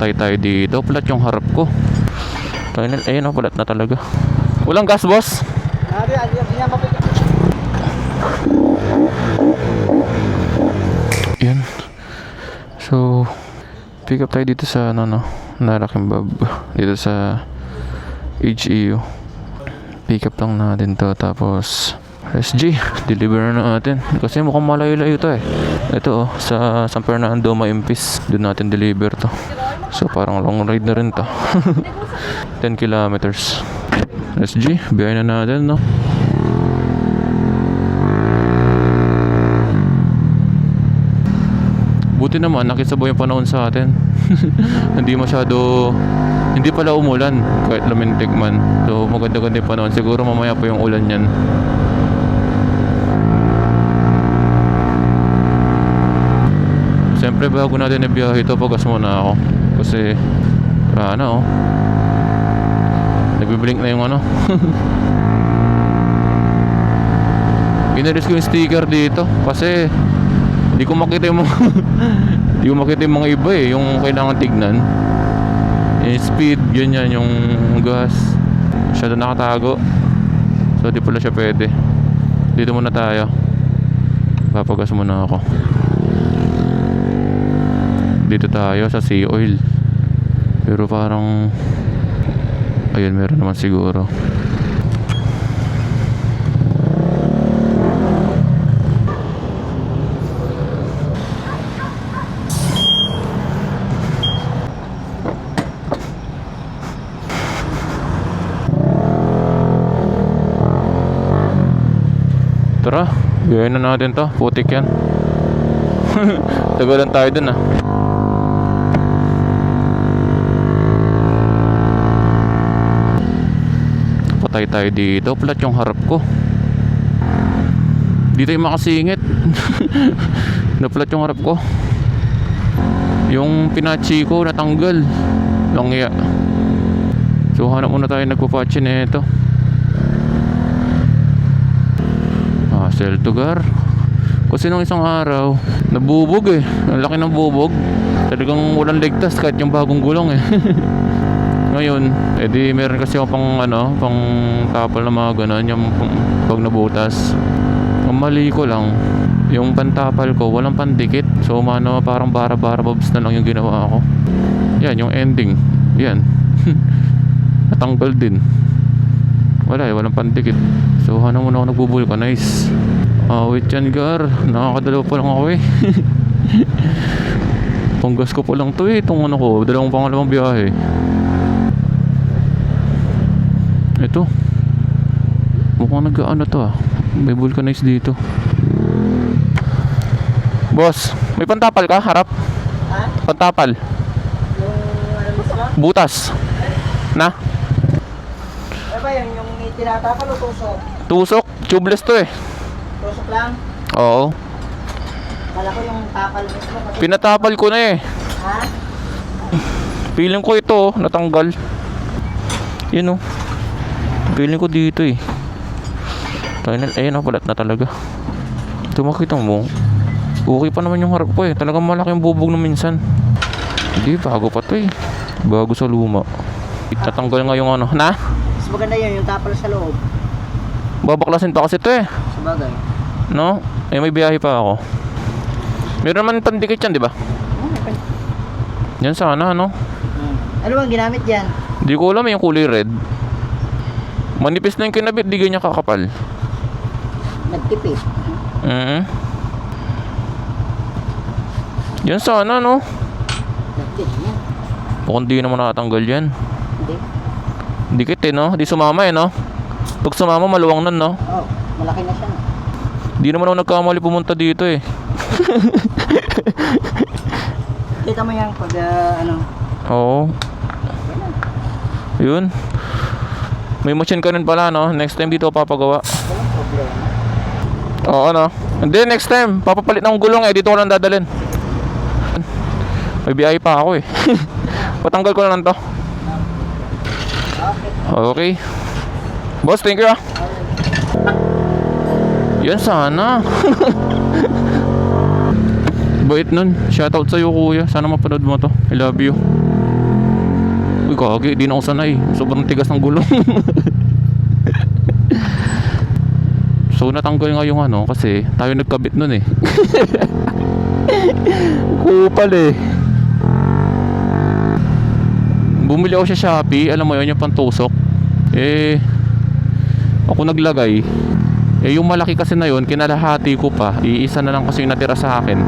Patay tayo dito. Plat yung harap ko. Ayun o, plat na talaga. Walang gas, boss. Yan. So, pick up tayo dito sa Narakimbab. Dito sa HEU. Pick up lang natin to. Tapos SG, deliver na natin. Kasi mukhang malayo-layo to eh. Ito sa San Fernando, Maimpis. Doon natin deliver to. So parang long ride na rin to. 10 kilometers. SG, biyahe na natin, no? Buti naman, nakisabay yung panahon sa atin. Hindi pala umulan kahit lamintik man. So maganda-ganda yung panahon. Siguro mamaya pa yung ulan yan. Siyempre bago natin ibiyahe ito, pagas muna ako. Kasi nagbiblink na yung Pinalis ko yung sticker dito kasi hindi ko makita yung hindi ko makita yung mga iba eh, yung kailangan tignan. Yung speed, ganyan, yung gas. Masyado nakatago. So di pala siya pwede. Dito muna tayo. Papagas muna ako. Dito tayo sa Sea Oil. Pero parang ayun, meron naman siguro. Tara, biyahin na natin to. Putik yan. Tagalan tayo dun Patay tayo dito. Plat yung harap ko. Dito yung makasingit. Naplat yung harap ko. Yung pinachi ko natanggal. Langya. So hanap muna tayo nagpapachi na ito. Seltugar. Kasi nung isang araw nabubog eh. Ang laki ng bubog. Talagang walang ligtas kahit yung bagong gulong eh. Ngayon, edi meron kasi ako pang tapal na mga ganon, yung pag nabutas. Ang mali ko lang, yung pantapal ko walang pandikit. So parang bara-bara bobs na lang yung ginawa ko. Yan, yung ending. Yan. Natanggal din. Walang pandikit. So muna ako nagbubulkanize. Wait yan, gar. Nakakadalawa pa lang ako eh. Panggas ko pa lang to eh. Itong ko, dalawang pangalawang biyahe. Ito. Mukhang to May vulcanize dito. Boss, may pantapal ka? Harap? Ha? Pantapal. Yung butas. Na? Ano ba yan? Yung tinatapal o tusok? Tusok? Tubeless to eh. Tusok lang? Oo. Kala ko yung tapal mismo. Pinatapal ko na eh. Ha? Feeling ko ito natanggal. Yun Feeling ko dito eh. Ayun palat na talaga. Ito makita mo. Okay pa naman yung harap ko eh. Talagang malaki yung bubog na minsan. Hindi, bago pa to eh. Bago sa luma. Tatanggal nga yung na? Mas maganda yun, yung tapal sa loob. Babaklasin pa kasi to eh. Sabagay. No? May biyahe pa ako. Meron naman pandikit yan, di ba? Yan sana, no? Ano bang ginamit yan? Di ko alam yung kulay red. Manipis na yung kinabit, di ganyan kakapal. Nagtipid. Yan sana, no? Nagtipid yan. Mukhang di naman nakatanggal yan. Hindi. Dikit eh, no? Di sumama eh, no? Pag sumama, maluwang nun, no? Oo, malaki na siya. Di naman ako nagkamali pumunta dito eh. Kita mo yan pag Oo. Yun. May machine ka rin pala, no? Next time dito ako papagawa. walang problema. Oo, no? Hindi, next time papapalit ng gulong eh. Dito ko lang dadalhin. May biyahe pa ako eh. Patanggal ko na lang to. Okay. Boss, thank you Yan sana. Bait nun. Shoutout sa'yo, kuya. Sana mapanood mo to. I love you. kagi, di na ako sanay. Sobrang tigas ng gulong. So natanggal nga yung ano, kasi tayo nagkabit nun eh. Kupal eh. Bumili ako sa Shopee, alam mo yun, yung pantusok. Eh, ako naglagay. Eh, yung malaki kasi na yun, kinalahati ko pa. Iisa na lang kasi yung natira sa akin.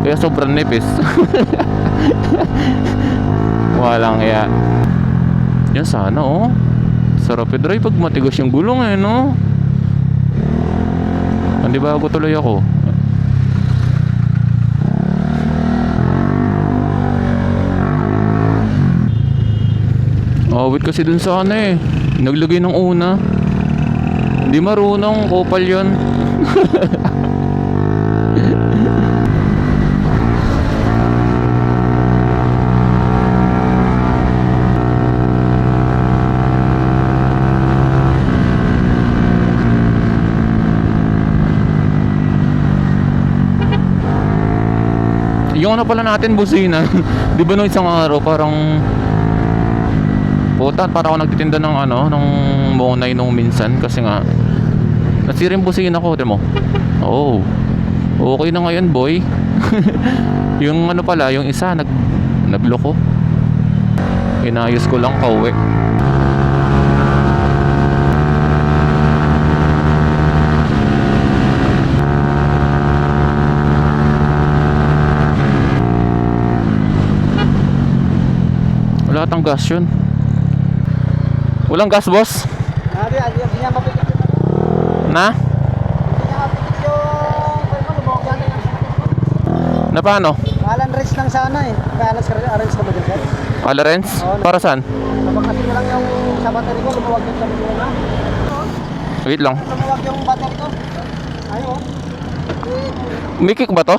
Kaya sobrang nipis. Walang kaya. Yan sana oh. Sarap i-drive pag matigas yung gulong eh, no? Hindi ba ako tuloy ako? Awit kasi dun sa ano eh. Naglagay ng una. Hindi marunong, kopal yun. Yung ano pala natin, busina. Di ba nung isang araw parang puta, para ako nagtitinda ng ano, ng monay nung minsan kasi nga nasira yung busina ko, mo. Oh. Okay na ngayon, boy. Yung ano pala, yung isa nagloko. Inayos ko lang kauwi. Wala tang gas yun. Walang gas, boss? Hindi niya mapikit yung Na? Hindi niya mapikit yung lumawag yan Na paano? Alan race lang sana eh. May arrange ka ba dyan, sir? Tolerance? Para saan? Napakasin mo lang yung sa battery ko, lumawag yung sabi ko na. Wait lang. Lumawag yung battery ko. Ayaw. May kick ba to?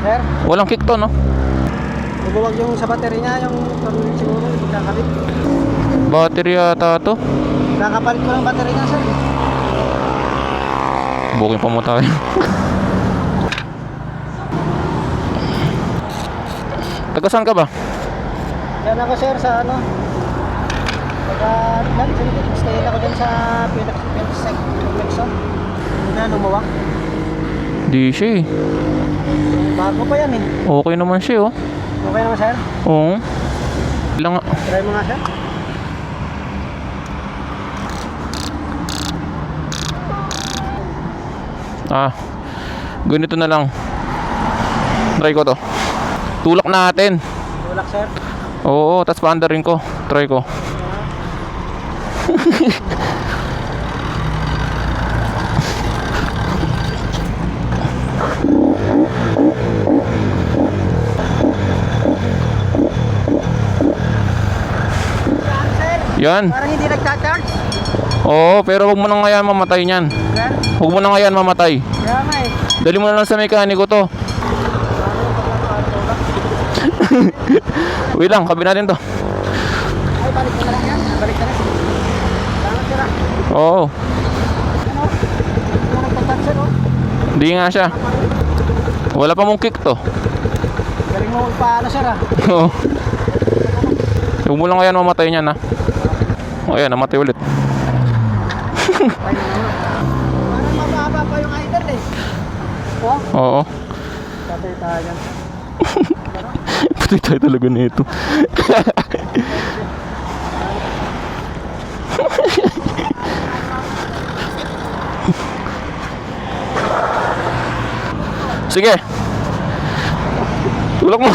Sir, Walang kick to, no? lumawag yung sa battery niya, yung siguro hindi kakabit. Battery yata to. Nakapalit ko lang battery niya, sir. Booking pa mo tayo. Taga saan ka ba? Yan ako, sir, sa ano. Stay ako dyan sa Phoenix. Hindi na lumawag. Di siya eh. Bago pa yan eh. Okay naman siya oh. Okay naman, sir? Oo. Ilang nga. Try mo nga, sir. Ganito na lang. Try ko to. Tulak natin. Tulak, sir. Oo, tas paanda rin ko. Try ko. Yan. Parang hindi nagcha-charge. Oo, pero huwag mo nang ngayon mamatay niyan. Sir? Huwag mo nang ngayon mamatay. Kaya nga eh. Dali mo na lang sa mekaniko to. Wait lang, kabi natin to. Ay, balik na lang yan. Balik na lang. Salamat, sir. Oo. Ano? Hindi mo nagcha-charge, sir, oh. Hindi nga siya. Wala pa mong kick to. Galing mo paano, sir, ah. Oo. Huwag mo lang ngayon mamatay niyan ha. O ayan, namatay ulit. Parang mababa pa yung idol eh. Oh? Oo. Patay tayo yan. Patay tayo talaga nito. Sige. Tulak mo.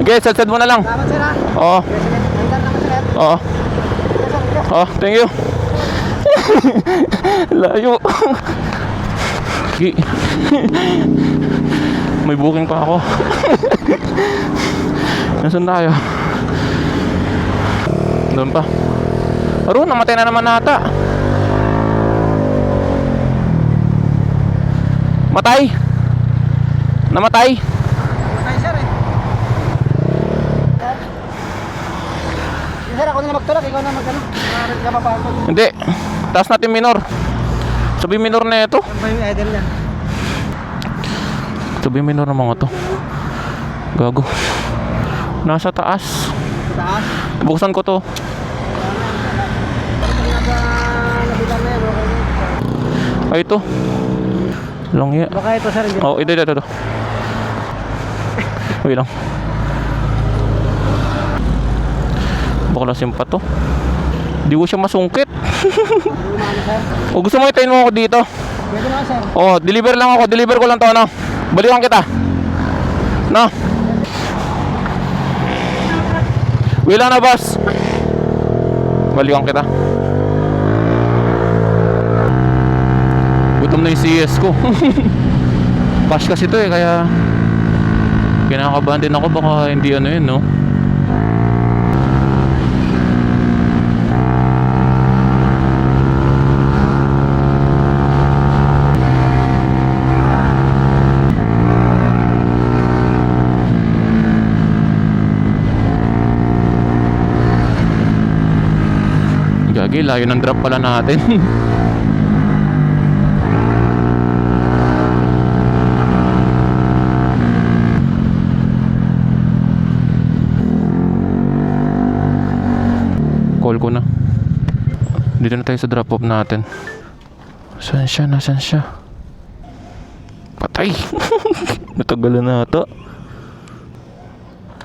Okay, sad mo na lang. Salamat, sir, ah. Oo. Sige, sige. Nandun naman, sir. Oo. Sige, sir, sige. Oh, thank you. Layo. May booking pa ako. Nasaan tayo? Doon pa. Aro, namatay na naman nata. Matay. Namatay. Patay, sir, eh. Sir, ako na magtulak. Ikaw na magano. Maaaring ka mapagod. Hindi. Taas natin minor. Sabi minor na ito. Yan ba yung idol niya? Sabi minor na mga to. Gago. Nasa taas. Taas. Buksan ko to. Nabilan na yan, okay na. Ay, ito. Lang ya. Baka ito sir, hindi. Oh, ito. Uy lang. Baklasin pa to. Di ko siya masungkit. Ano sir? O gusto mo itayin mo ako dito? Pwede na sir. Oh, deliver lang ako. Deliver ko lang to, no? Balikan kita. No? Wala na, boss. Balikan kita. Gutom na yung CS ko. Pass kasi to eh, kaya kinakabahan din ako, baka hindi ano yun, no? Gagi, layo ng drop pala natin. Call ko na. Dito na tayo sa drop off natin. Saan siya? Nasaan siya? Patay. Natagalan na ito.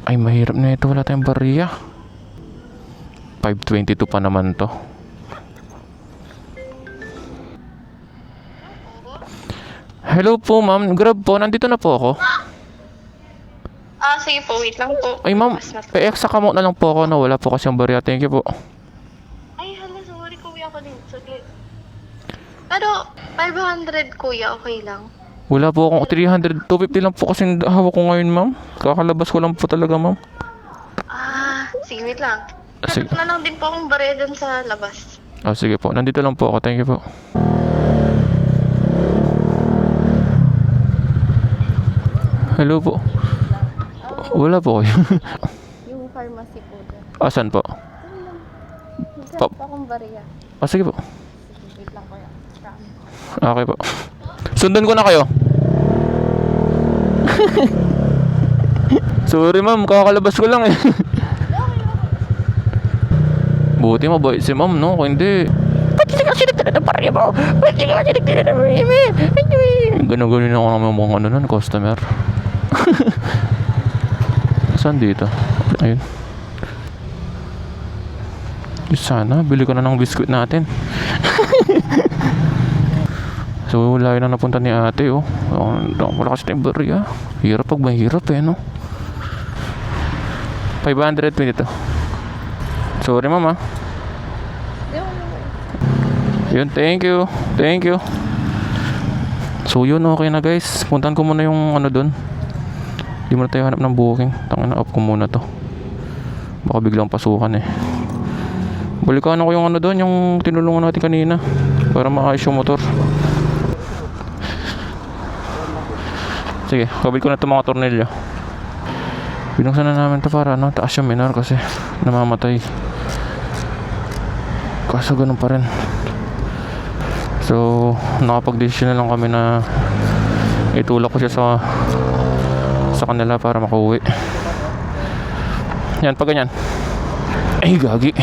Ay, mahirap na ito. Wala tayong bariya. 522 pa naman to. Hello po, ma'am. Grab po. Nandito na po ako. Sige po, wait lang po. Ay, ma'am. Pa-extra ka na lang po ako na wala po kasi ang bariya. Thank you po. Ay, hala, sorry kuya ko din. Saglit. Pero, 500 kuya, okay lang. Wala po akong 300. 250 lang po kasi hawak ko ngayon, ma'am. Kakalabas ko lang po talaga, ma'am. Sige, wait lang. Sige. Sige. Na lang din po akong barya dun sa labas. Sige po. Nandito lang po ako. Thank you po. Hello po. Wala po kayo. Yung pharmacy po dyan. Asan po? Sarap akong barya. Sige po. Sige, wait lang kuya. Okay po. Sundan ko na kayo. Sorry ma'am, kakalabas ko lang eh. Buti mabait si ma'am, no? Kung hindi, pwede ka sinagtala ng pariya mo. Pwede ka sinagtala ng pariya mo. Ganun-ganun ako ng mga ano nun, customer. Saan dito? Ayun. Sana, bili ko na ng biskuit natin. So, layo na napunta ni ate, oh. Wala kasi tayong bariya. Hirap pag mahirap eh, no? 522. Sorry, mama. Yun, thank you. Thank you. So, yun, okay na guys. Puntahan ko muna yung ano dun. Hindi muna tayo hanap ng booking. Tangina, off ko muna to. Baka biglang pasukan eh. Balikan ko yung ano dun, yung tinulungan natin kanina. Para maayos yung motor. Sige, kabit ko na itong mga tornilyo. Binuksan na namin ito para ano, taas yung minor kasi namamatay. Kaso ganun pa rin. So, nakapag-decision na lang kami na itulak ko siya sa kanila para makauwi. Yan, pag ganyan. Ay, gagi.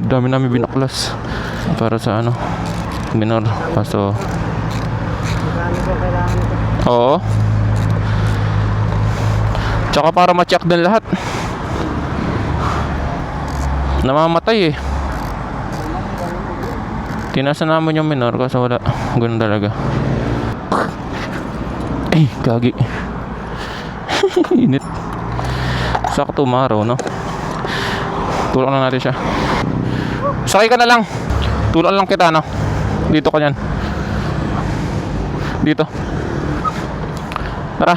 Dami namin binaklas para sa ano, minor. Kaso, Ano po kailangan ito? oo. Tsaka para ma-check din lahat. Namamatay eh. Tinasa namin yung minor kasi wala. Ganun talaga. Ay, gagi. Init. Sakto umaraw, no? Tulak na natin siya. Sakay ka na lang. Tulak lang kita, no? Dito ka yan. Dito. Tara.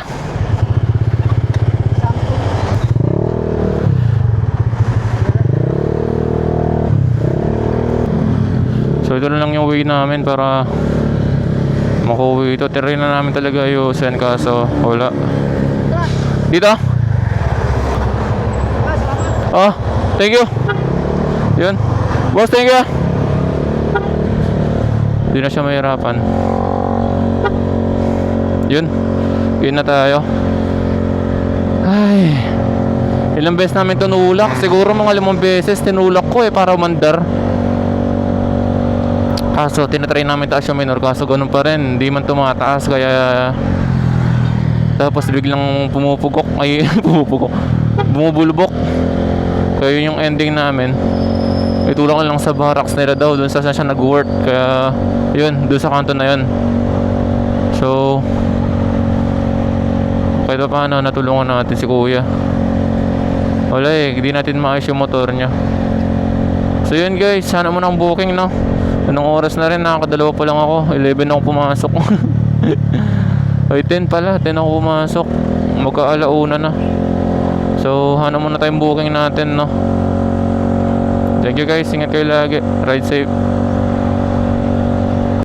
So ito na lang yung way namin para makauwi ito. Tirayin na namin talaga ayusin kaso wala. Dito? Oh, thank you. Yun. Boss, thank you. Hindi na siya mahirapan. Yun. Yun na tayo. Ay. Ilang beses namin tinulak. Siguro mga 5 beses tinulak ko para umandar. Kaso tinatry namin taas yung minor. Kaso ganun pa rin. Hindi man tumataas. Kaya tapos biglang pumupugok. Ay pumupugok. Bumubulbok. Kaya yun yung ending namin. Itulak lang sa barracks nila daw. Doon sa siya nag-work. Kaya yun. Doon sa kanto na yun. So kahit pa paano natulungan natin si kuya. Wala hindi natin maayos yung motor niya. So yun guys, sana mo ng booking no. Anong oras na rin, nakakadalawa pa lang ako. 11 ako pumasok. Ay 10 pala, 10 ako pumasok. Magka-alauna na. So hana muna tayong booking natin no. Thank you guys, ingat kayo lagi. Ride safe.